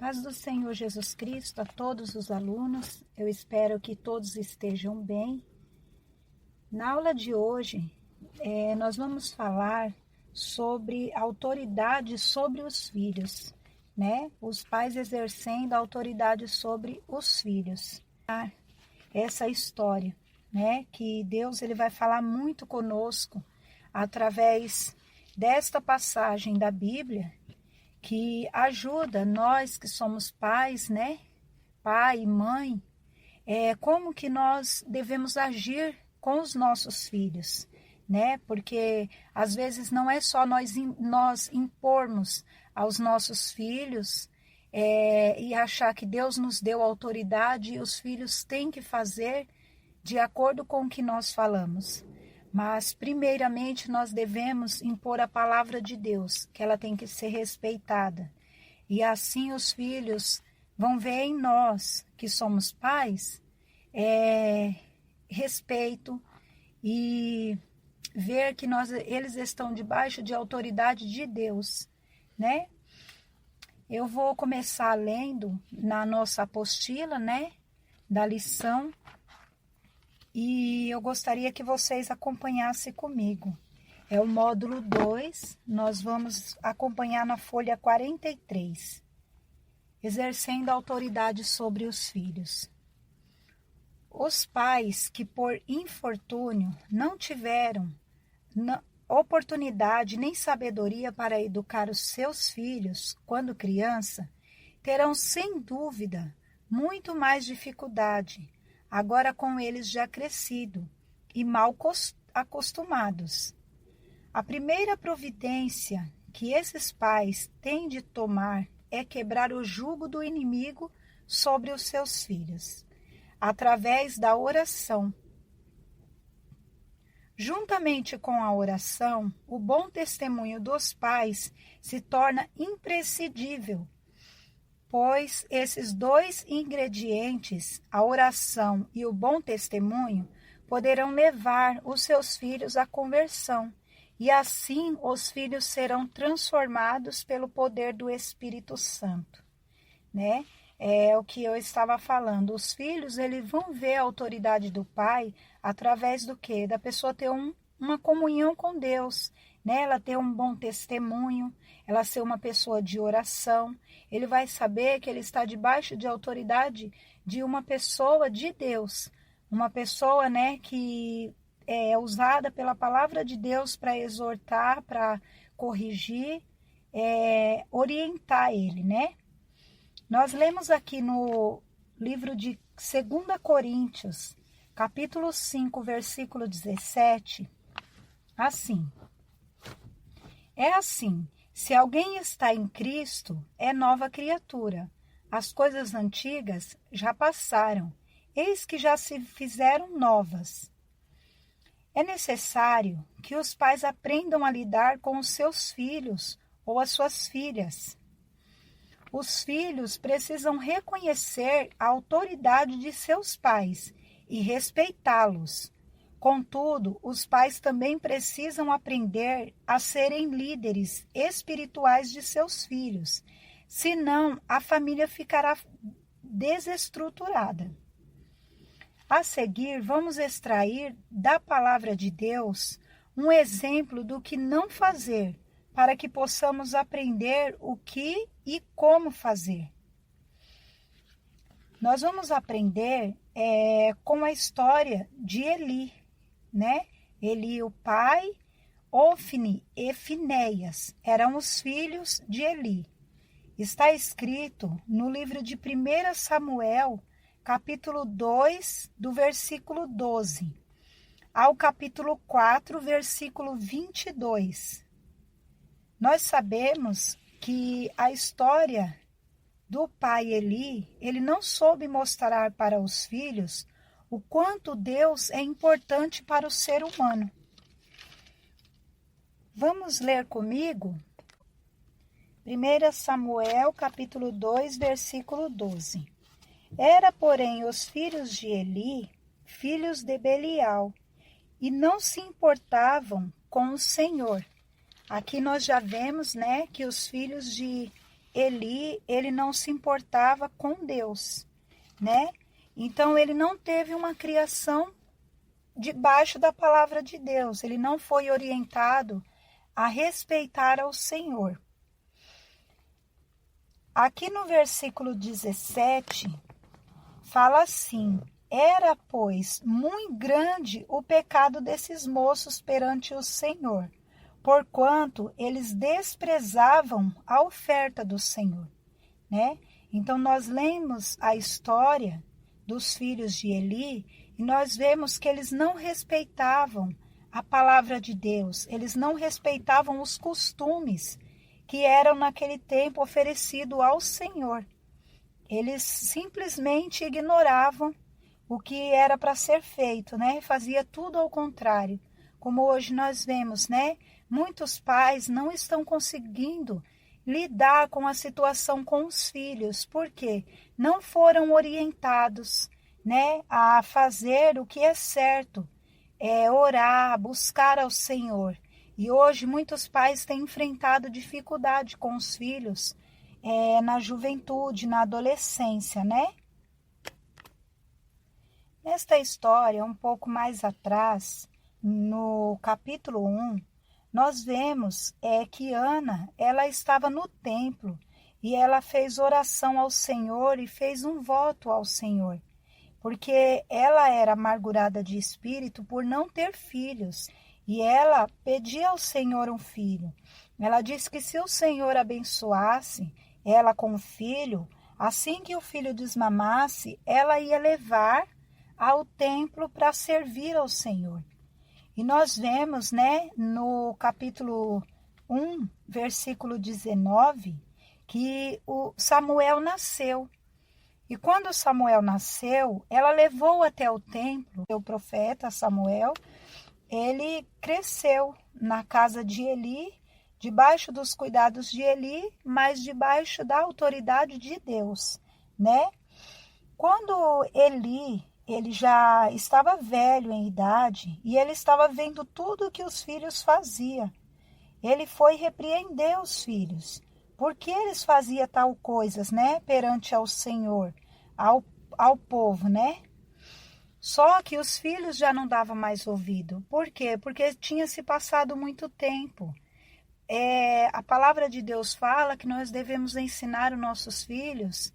Paz do Senhor Jesus Cristo a todos os alunos, eu espero que todos estejam bem. Na aula de hoje, nós vamos falar sobre autoridade sobre os filhos, né? Os pais exercendo autoridade sobre os filhos. Essa história, né? Que Deus ele vai falar muito conosco através desta passagem da Bíblia, que ajuda nós que somos pais, né? Pai e mãe, como que nós devemos agir com os nossos filhos, né? Porque às vezes não é só nós impormos aos nossos filhos e achar que Deus nos deu autoridade e os filhos têm que fazer de acordo com o que nós falamos. Mas, primeiramente, nós devemos impor a palavra de Deus, que ela tem que ser respeitada. E assim os filhos vão ver em nós, que somos pais, respeito e ver que eles estão debaixo de autoridade de Deus, né? Eu vou começar lendo na nossa apostila, né, da lição. E eu gostaria que vocês acompanhassem comigo. É o módulo 2, nós vamos acompanhar na folha 43. Exercendo autoridade sobre os filhos. Os pais que por infortúnio não tiveram oportunidade nem sabedoria para educar os seus filhos quando criança, terão sem dúvida muito mais dificuldade agora com eles já crescido e mal acostumados. A primeira providência que esses pais têm de tomar é quebrar o jugo do inimigo sobre os seus filhos, através da oração. Juntamente com a oração, o bom testemunho dos pais se torna imprescindível, pois esses dois ingredientes, a oração e o bom testemunho, poderão levar os seus filhos à conversão, e assim os filhos serão transformados pelo poder do Espírito Santo, né? É o que eu estava falando. Os filhos, eles vão ver a autoridade do pai através do quê? Da pessoa ter uma comunhão com Deus, né? Ela ter um bom testemunho, ela ser uma pessoa de oração. Ele vai saber que ele está debaixo de autoridade de uma pessoa de Deus, uma pessoa, né, que é usada pela palavra de Deus para exortar, para corrigir, orientar ele, né? Nós lemos aqui no livro de 2 Coríntios, capítulo 5, versículo 17, assim. É assim, se alguém está em Cristo, é nova criatura. As coisas antigas já passaram, eis que já se fizeram novas. É necessário que os pais aprendam a lidar com os seus filhos ou as suas filhas. Os filhos precisam reconhecer a autoridade de seus pais e respeitá-los. Contudo, os pais também precisam aprender a serem líderes espirituais de seus filhos, senão a família ficará desestruturada. A seguir, vamos extrair da palavra de Deus um exemplo do que não fazer, para que possamos aprender o que e como fazer. Nós vamos aprender com a história de Eli, né? Eli, o pai, Ofni e Finéias eram os filhos de Eli. Está escrito no livro de 1 Samuel, capítulo 2, do versículo 12, ao capítulo 4, versículo 22. Nós sabemos que a história do pai Eli, ele não soube mostrar para os filhos o quanto Deus é importante para o ser humano. Vamos ler comigo 1 Samuel, capítulo 2, versículo 12. Era, porém, os filhos de Eli, filhos de Belial, e não se importavam com o Senhor. Aqui nós já vemos, né, que os filhos de Eli, ele não se importava com Deus, né? Então ele não teve uma criação debaixo da palavra de Deus. Ele não foi orientado a respeitar ao Senhor. Aqui no versículo 17, fala assim: era, pois, muito grande o pecado desses moços perante o Senhor, porquanto eles desprezavam a oferta do Senhor, né? Então nós lemos a história dos filhos de Eli e nós vemos que eles não respeitavam a palavra de Deus, eles não respeitavam os costumes que eram naquele tempo oferecido ao Senhor. Eles simplesmente ignoravam o que era para ser feito, né? Fazia tudo ao contrário. Como hoje nós vemos, né? Muitos pais não estão conseguindo lidar com a situação com os filhos, porque não foram orientados, né, a fazer o que é certo, orar, buscar ao Senhor. E hoje muitos pais têm enfrentado dificuldade com os filhos na juventude, na adolescência, né? Nesta história, um pouco mais atrás, no capítulo 1, nós vemos que Ana, ela estava no templo e ela fez oração ao Senhor e fez um voto ao Senhor, porque ela era amargurada de espírito por não ter filhos e ela pedia ao Senhor um filho. Ela disse que se o Senhor abençoasse ela com o filho, assim que o filho desmamasse, ela ia levar ao templo para servir ao Senhor. E nós vemos, né, no capítulo 1, versículo 19, que o Samuel nasceu. E quando Samuel nasceu, ela levou até o templo. O profeta Samuel, ele cresceu na casa de Eli, debaixo dos cuidados de Eli, mas debaixo da autoridade de Deus, né? Quando Eli, ele já estava velho em idade e ele estava vendo tudo o que os filhos faziam. Ele foi repreender os filhos. Por que eles faziam tal coisas, né? Perante ao Senhor, ao povo, né? Só que os filhos já não davam mais ouvido. Por quê? Porque tinha se passado muito tempo. A palavra de Deus fala que nós devemos ensinar os nossos filhos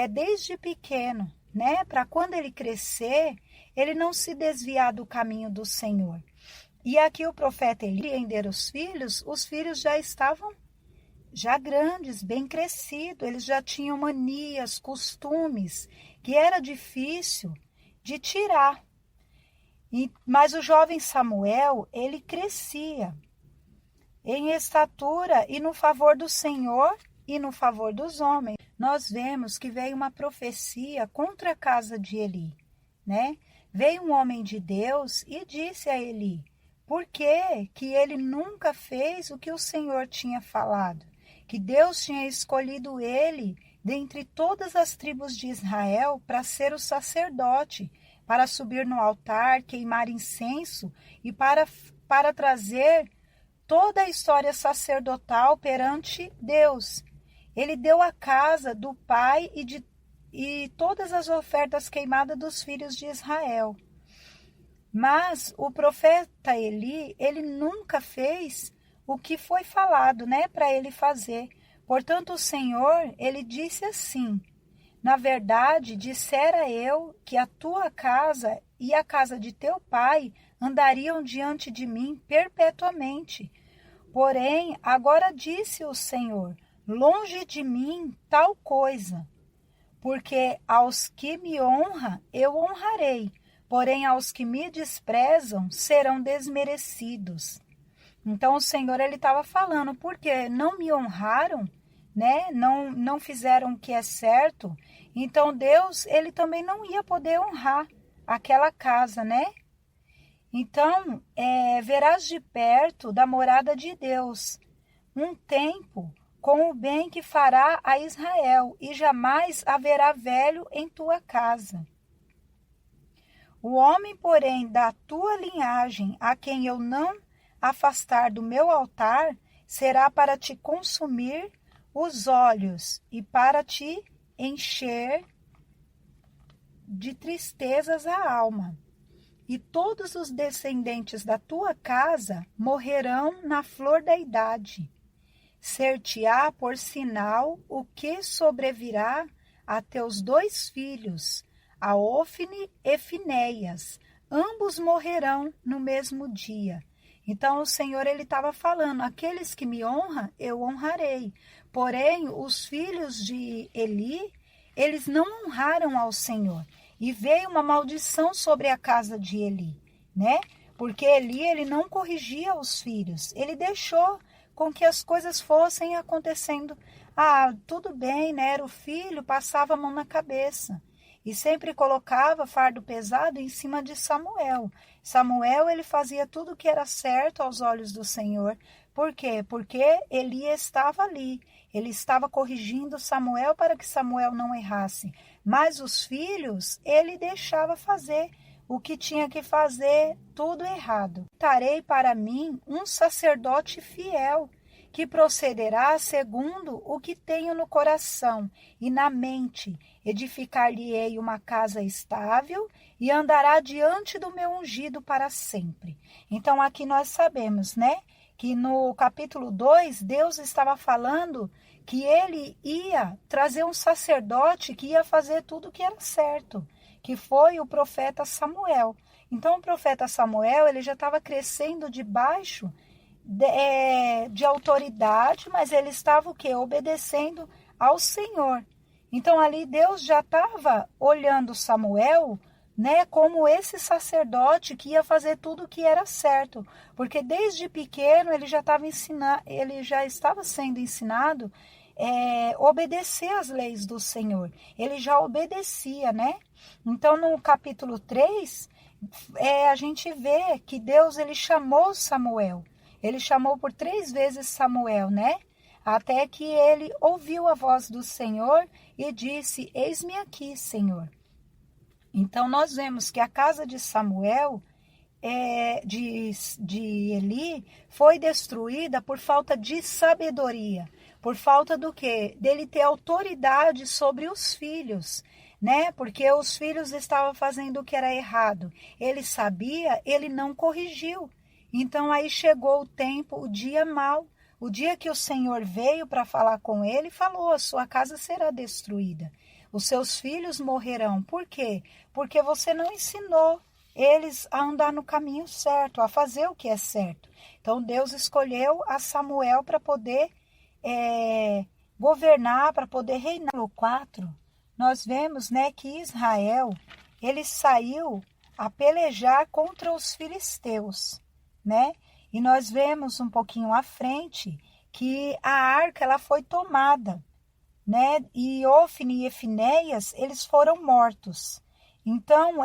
desde pequeno, né? Para quando ele crescer, ele não se desviar do caminho do Senhor. E aqui o profeta Eli repreender os filhos já estavam já grandes, bem crescidos, eles já tinham manias, costumes, que era difícil de tirar. Mas o jovem Samuel, ele crescia em estatura e no favor do Senhor e no favor dos homens. Nós vemos que veio uma profecia contra a casa de Eli, né? Veio um homem de Deus e disse a Eli, por que ele nunca fez o que o Senhor tinha falado? Que Deus tinha escolhido ele dentre todas as tribos de Israel para ser o sacerdote, para subir no altar, queimar incenso e para trazer toda a história sacerdotal perante Deus. Ele deu a casa do pai e todas as ofertas queimadas dos filhos de Israel. Mas o profeta Eli, ele nunca fez o que foi falado, né, para ele fazer. Portanto, o Senhor, ele disse assim, na verdade, dissera eu que a tua casa e a casa de teu pai andariam diante de mim perpetuamente. Porém, agora disse o Senhor, longe de mim tal coisa, porque aos que me honram eu honrarei, porém aos que me desprezam serão desmerecidos. Então o Senhor ele estava falando, porque não me honraram, né? Não fizeram o que é certo. Então Deus ele também não ia poder honrar aquela casa, né? Então verás de perto da morada de Deus um tempo com o bem que fará a Israel, e jamais haverá velho em tua casa. O homem, porém, da tua linhagem, a quem eu não afastar do meu altar, será para te consumir os olhos e para te encher de tristezas a alma. E todos os descendentes da tua casa morrerão na flor da idade. Ser-te-á por sinal o que sobrevirá a teus 2 filhos, a Ofne e Finéias. Ambos morrerão no mesmo dia. Então o Senhor ele estava falando, aqueles que me honram, eu honrarei. Porém, os filhos de Eli, eles não honraram ao Senhor. E veio uma maldição sobre a casa de Eli, né? Porque Eli, ele não corrigia os filhos. Ele deixou com que as coisas fossem acontecendo. Tudo bem, né? Era o filho, passava a mão na cabeça. E sempre colocava fardo pesado em cima de Samuel. Samuel, ele fazia tudo o que era certo aos olhos do Senhor. Por quê? Porque Eli estava ali. Ele estava corrigindo Samuel para que Samuel não errasse. Mas os filhos, ele deixava fazer o que tinha que fazer, tudo errado. Darei para mim um sacerdote fiel, que procederá segundo o que tenho no coração e na mente. Edificar-lhe-ei uma casa estável e andará diante do meu ungido para sempre. Então aqui nós sabemos, né? Que no capítulo 2, Deus estava falando que ele ia trazer um sacerdote que ia fazer tudo o que era certo, que foi o profeta Samuel. Então o profeta Samuel, ele já estava crescendo debaixo de autoridade, mas ele estava o quê? Obedecendo ao Senhor. Então ali Deus já estava olhando Samuel, né, como esse sacerdote que ia fazer tudo o que era certo, porque desde pequeno ele já estava sendo ensinado obedecer às leis do Senhor. Ele já obedecia, né? Então no capítulo 3, a gente vê que Deus ele chamou Samuel. Ele chamou por 3 vezes Samuel, né? Até que ele ouviu a voz do Senhor e disse: eis-me aqui, Senhor. Então nós vemos que a casa de Samuel, de Eli, foi destruída por falta de sabedoria, por falta do quê? Dele ter autoridade sobre os filhos, né? Porque os filhos estavam fazendo o que era errado. Ele sabia, ele não corrigiu. Então aí chegou o tempo, o dia mau, o dia que o Senhor veio para falar com ele, falou: a sua casa será destruída. Os seus filhos morrerão. Por quê? Porque você não ensinou eles a andar no caminho certo, a fazer o que é certo. Então Deus escolheu a Samuel para poder governar, para poder reinar. No 4, nós vemos, né, que Israel, ele saiu a pelejar contra os filisteus, né? E nós vemos um pouquinho à frente que a arca ela foi tomada, né? E Ofne e Finéias, eles foram mortos. Então,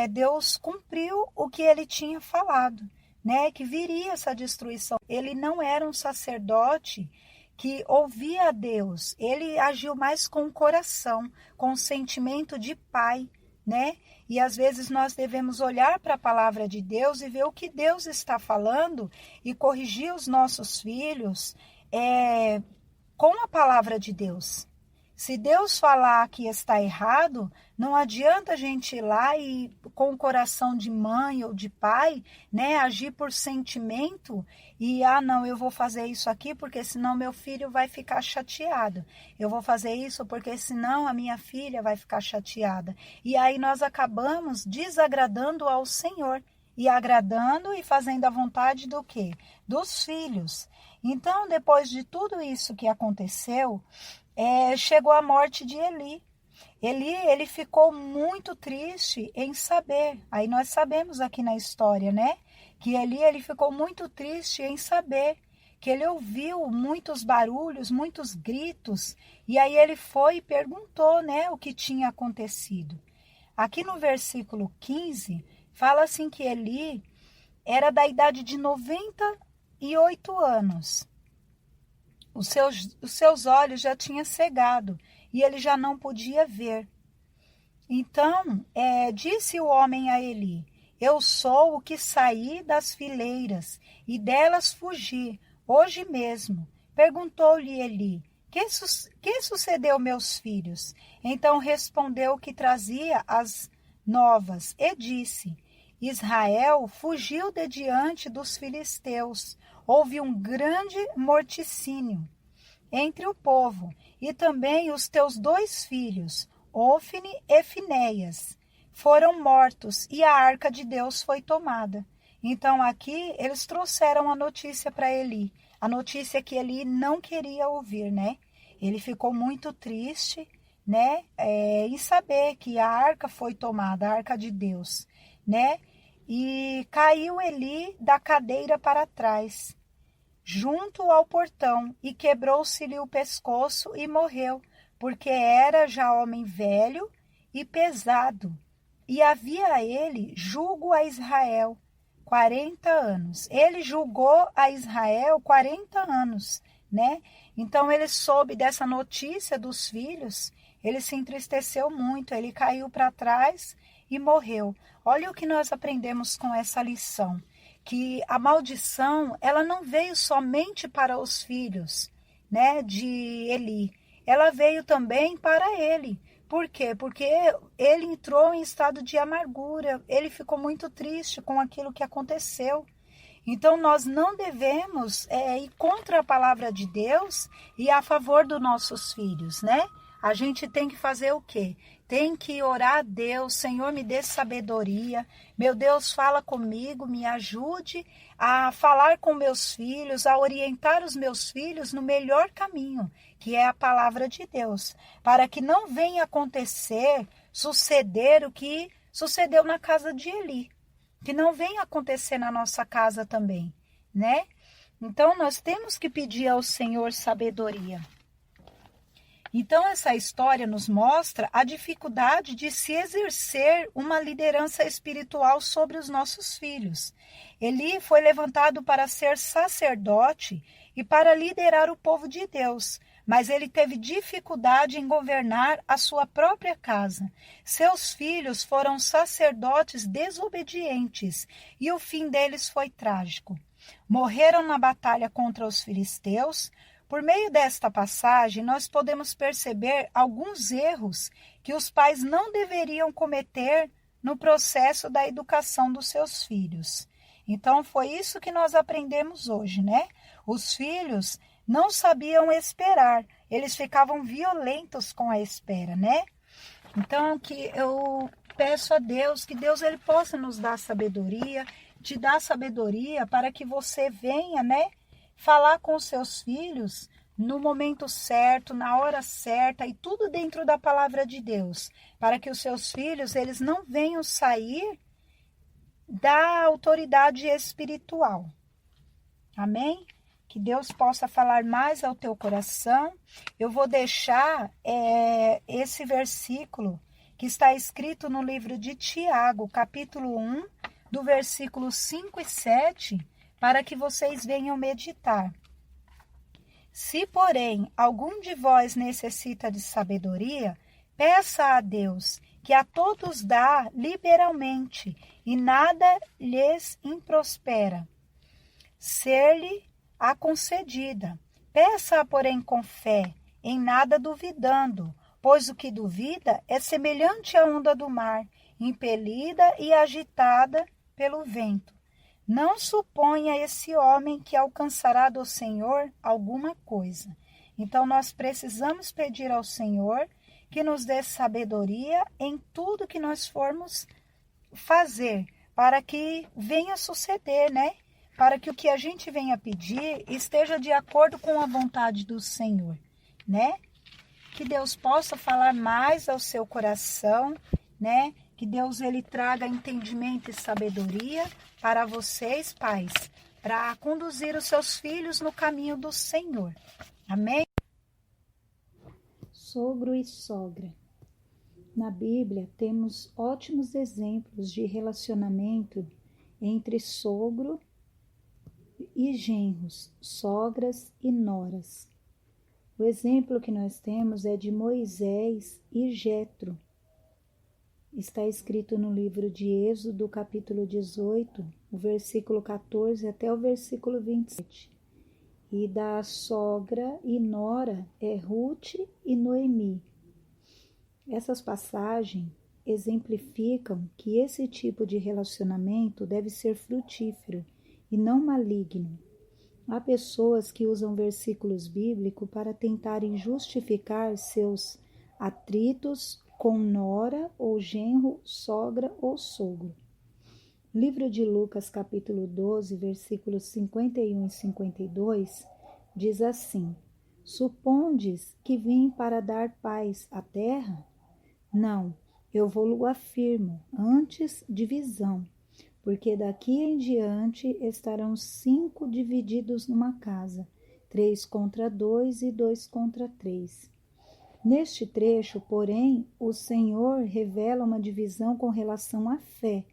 Deus cumpriu o que ele tinha falado, né? Que viria essa destruição. Ele não era um sacerdote que ouvia a Deus. Ele agiu mais com o coração, com o sentimento de pai, né? E às vezes nós devemos olhar para a palavra de Deus e ver o que Deus está falando e corrigir os nossos filhos com a palavra de Deus. Se Deus falar que está errado, não adianta a gente ir lá e com o coração de mãe ou de pai, né, agir por sentimento e, não, eu vou fazer isso aqui porque senão meu filho vai ficar chateado. Eu vou fazer isso porque senão a minha filha vai ficar chateada. E aí nós acabamos desagradando ao Senhor e agradando e fazendo a vontade do quê? Dos filhos. Então, depois de tudo isso que aconteceu, chegou a morte de Eli. Ele ficou muito triste em saber. Aí nós sabemos aqui na história, né? Que ele ficou muito triste em saber que ele ouviu muitos barulhos, muitos gritos. E aí ele foi e perguntou, né, o que tinha acontecido. Aqui no versículo 15, fala assim que Eli era da idade de 98 anos. Os seus olhos já tinham cegado e ele já não podia ver. Então, disse o homem a Eli: eu sou o que saí das fileiras e delas fugi, hoje mesmo. Perguntou-lhe Eli: Que sucedeu, meus filhos? Então respondeu o que trazia as novas e disse: Israel fugiu de diante dos filisteus. Houve um grande morticínio entre o povo, e também os teus 2 filhos, Ofne e Finéias, foram mortos, e a arca de Deus foi tomada. Então aqui eles trouxeram a notícia para Eli, a notícia que Eli não queria ouvir, né? Ele ficou muito triste, né? Em saber que a arca foi tomada, a arca de Deus, né? E caiu Eli da cadeira para trás, junto ao portão, e quebrou-se-lhe o pescoço e morreu, porque era já homem velho e pesado. E havia ele julgo a Israel 40 anos. Ele julgou a Israel 40 anos, né? Então ele soube dessa notícia dos filhos, ele se entristeceu muito, ele caiu para trás e morreu. Olha o que nós aprendemos com essa lição, que a maldição, ela não veio somente para os filhos, né, de Eli, ela veio também para ele. Por quê? Porque ele entrou em estado de amargura, ele ficou muito triste com aquilo que aconteceu. Então nós não devemos ir contra a palavra de Deus e a favor dos nossos filhos, né? A gente tem que fazer o quê? Tem que orar a Deus: Senhor, me dê sabedoria. Meu Deus, fala comigo, me ajude a falar com meus filhos, a orientar os meus filhos no melhor caminho, que é a palavra de Deus, para que não venha acontecer, suceder o que sucedeu na casa de Eli, que não venha acontecer na nossa casa também, né? Então nós temos que pedir ao Senhor sabedoria. Então essa história nos mostra a dificuldade de se exercer uma liderança espiritual sobre os nossos filhos. Eli foi levantado para ser sacerdote e para liderar o povo de Deus, mas ele teve dificuldade em governar a sua própria casa. Seus filhos foram sacerdotes desobedientes e o fim deles foi trágico. Morreram na batalha contra os filisteus. Por meio desta passagem, nós podemos perceber alguns erros que os pais não deveriam cometer no processo da educação dos seus filhos. Então, foi isso que nós aprendemos hoje, né? Os filhos não sabiam esperar, eles ficavam violentos com a espera, né? Então, que eu peço a Deus, que Deus ele possa nos dar sabedoria, te dar sabedoria para que você venha, né? Falar com os seus filhos no momento certo, na hora certa, e tudo dentro da palavra de Deus, para que os seus filhos eles não venham sair da autoridade espiritual. Amém? Que Deus possa falar mais ao teu coração. Eu vou deixar esse versículo que está escrito no livro de Tiago, capítulo 1, do versículo 5 e 7, para que vocês venham meditar. Se, porém, algum de vós necessita de sabedoria, peça a Deus, que a todos dá liberalmente, e nada lhes improspera. Ser-lhe-á concedida. Peça-a, porém, com fé, em nada duvidando, pois o que duvida é semelhante à onda do mar, impelida e agitada pelo vento. Não suponha esse homem que alcançará do Senhor alguma coisa. Então, nós precisamos pedir ao Senhor que nos dê sabedoria em tudo que nós formos fazer, para que venha suceder, né? Para que o que a gente venha pedir esteja de acordo com a vontade do Senhor, né? Que Deus possa falar mais ao seu coração, né? Que Deus ele traga entendimento e sabedoria para vocês, pais, para conduzir os seus filhos no caminho do Senhor. Amém? Sogro e sogra. Na Bíblia temos ótimos exemplos de relacionamento entre sogro e genros, sogras e noras. O exemplo que nós temos é de Moisés e Jetro. Está escrito no livro de Êxodo, capítulo 18, o versículo 14 até o versículo 27. e da sogra e nora é Ruth e Noemi. Essas passagens exemplificam que esse tipo de relacionamento deve ser frutífero e não maligno. Há pessoas que usam versículos bíblicos para tentarem justificar seus atritos com nora ou genro, sogra ou sogro. Livro de Lucas, capítulo 12, versículos 51 e 52, diz assim: Supondes que vim para dar paz à terra? Não, eu vou-lo afirmo, antes divisão, porque daqui em diante estarão 5 divididos numa casa, 3 contra 2 e 2 contra 3. Neste trecho, porém, o Senhor revela uma divisão com relação à fé,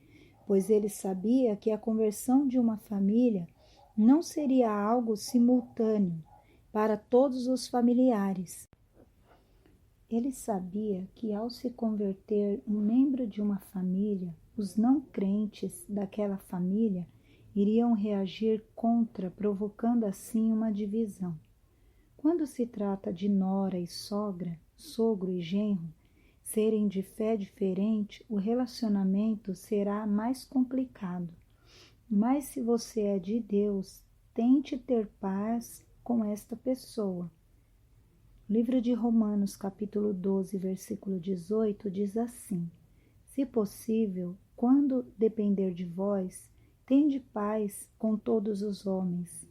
pois ele sabia que a conversão de uma família não seria algo simultâneo para todos os familiares. Ele sabia que ao se converter um membro de uma família, os não crentes daquela família iriam reagir contra, provocando assim uma divisão. Quando se trata de nora e sogra, sogro e genro, serem de fé diferente, o relacionamento será mais complicado. Mas se você é de Deus, tente ter paz com esta pessoa. Livro de Romanos, capítulo 12, versículo 18, diz assim: Se possível, quando depender de vós, tende paz com todos os homens.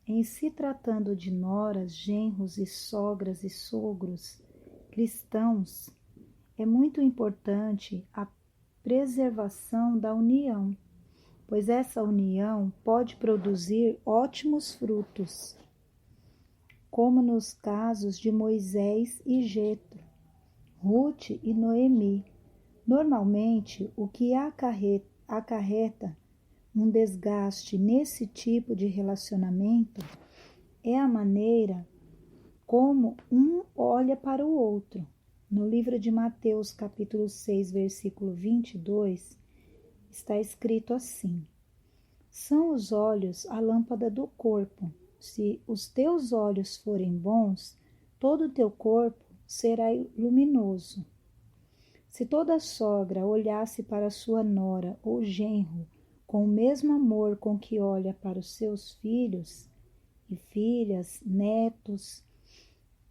Em se tratando de noras, genros e sogras e sogros cristãos, é muito importante a preservação da união, pois essa união pode produzir ótimos frutos, como nos casos de Moisés e Jetro, Ruth e Noemi. Normalmente, o que acarreta um desgaste nesse tipo de relacionamento é a maneira como um olha para o outro. No livro de Mateus, capítulo 6, versículo 22, está escrito assim: São os olhos a lâmpada do corpo. Se os teus olhos forem bons, todo o teu corpo será luminoso. Se toda sogra olhasse para sua nora ou genro com o mesmo amor com que olha para os seus filhos e filhas, netos,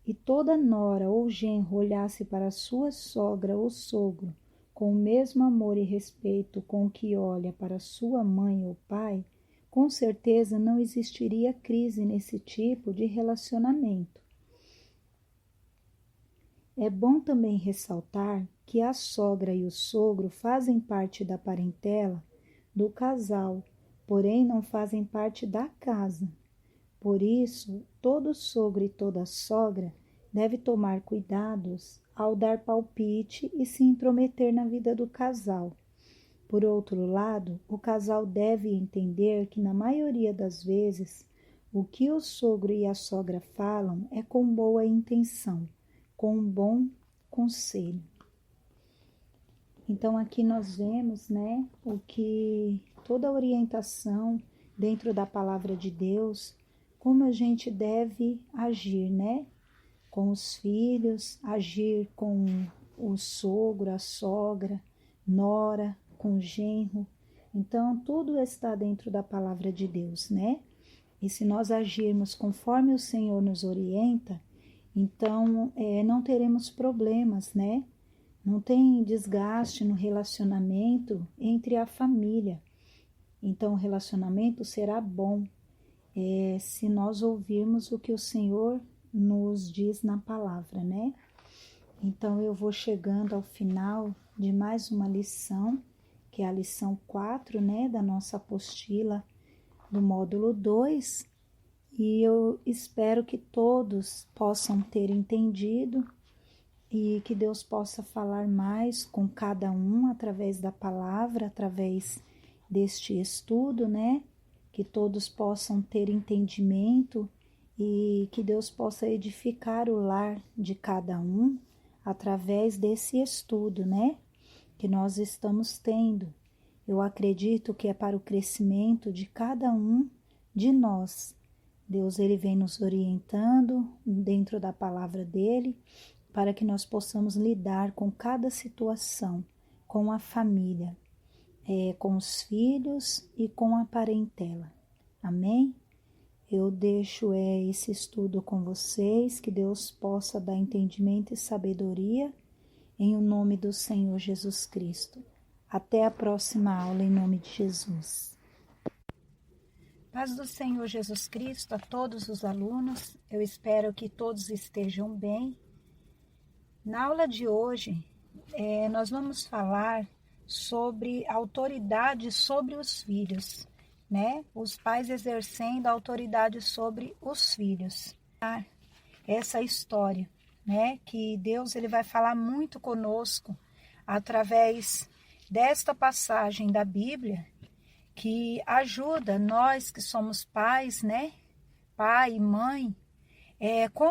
e toda nora ou genro olhasse para sua sogra ou sogro com o mesmo amor e respeito com que olha para sua mãe ou pai, com certeza não existiria crise nesse tipo de relacionamento. É bom também ressaltar que a sogra e o sogro fazem parte da parentela do casal, porém não fazem parte da casa. Por isso, todo sogro e toda sogra deve tomar cuidados ao dar palpite e se intrometer na vida do casal. Por outro lado, o casal deve entender que na maioria das vezes o que o sogro e a sogra falam é com boa intenção, com um bom conselho. Então aqui nós vemos, o que toda a orientação dentro da palavra de Deus, como a gente deve agir, com os filhos, agir com o sogro, a sogra, nora, com o genro. Então tudo está dentro da palavra de Deus, E se nós agirmos conforme o Senhor nos orienta, então não teremos problemas, Não tem desgaste no relacionamento entre a família. Então o relacionamento será bom se nós ouvirmos o que o Senhor nos diz na palavra, Então eu vou chegando ao final de mais uma lição, que é a lição 4, da nossa apostila do módulo 2, e eu espero que todos possam ter entendido e que Deus possa falar mais com cada um através da palavra, através deste estudo, Que todos possam ter entendimento e que Deus possa edificar o lar de cada um através desse estudo, Que nós estamos tendo. Eu acredito que é para o crescimento de cada um de nós, Deus ele vem nos orientando dentro da palavra dele para que nós possamos lidar com cada situação, com a família, com os filhos e com a parentela. Amém? Eu deixo esse estudo com vocês, que Deus possa dar entendimento e sabedoria em o nome do Senhor Jesus Cristo. Até a próxima aula, em nome de Jesus. Paz do Senhor Jesus Cristo a todos os alunos. Eu espero que todos estejam bem. Na aula de hoje, nós vamos falar sobre autoridade sobre os filhos, né? Os pais exercendo a autoridade sobre os filhos. Essa história, né? Que Deus ele vai falar muito conosco através desta passagem da Bíblia, que ajuda nós que somos pais, né? Pai e mãe, como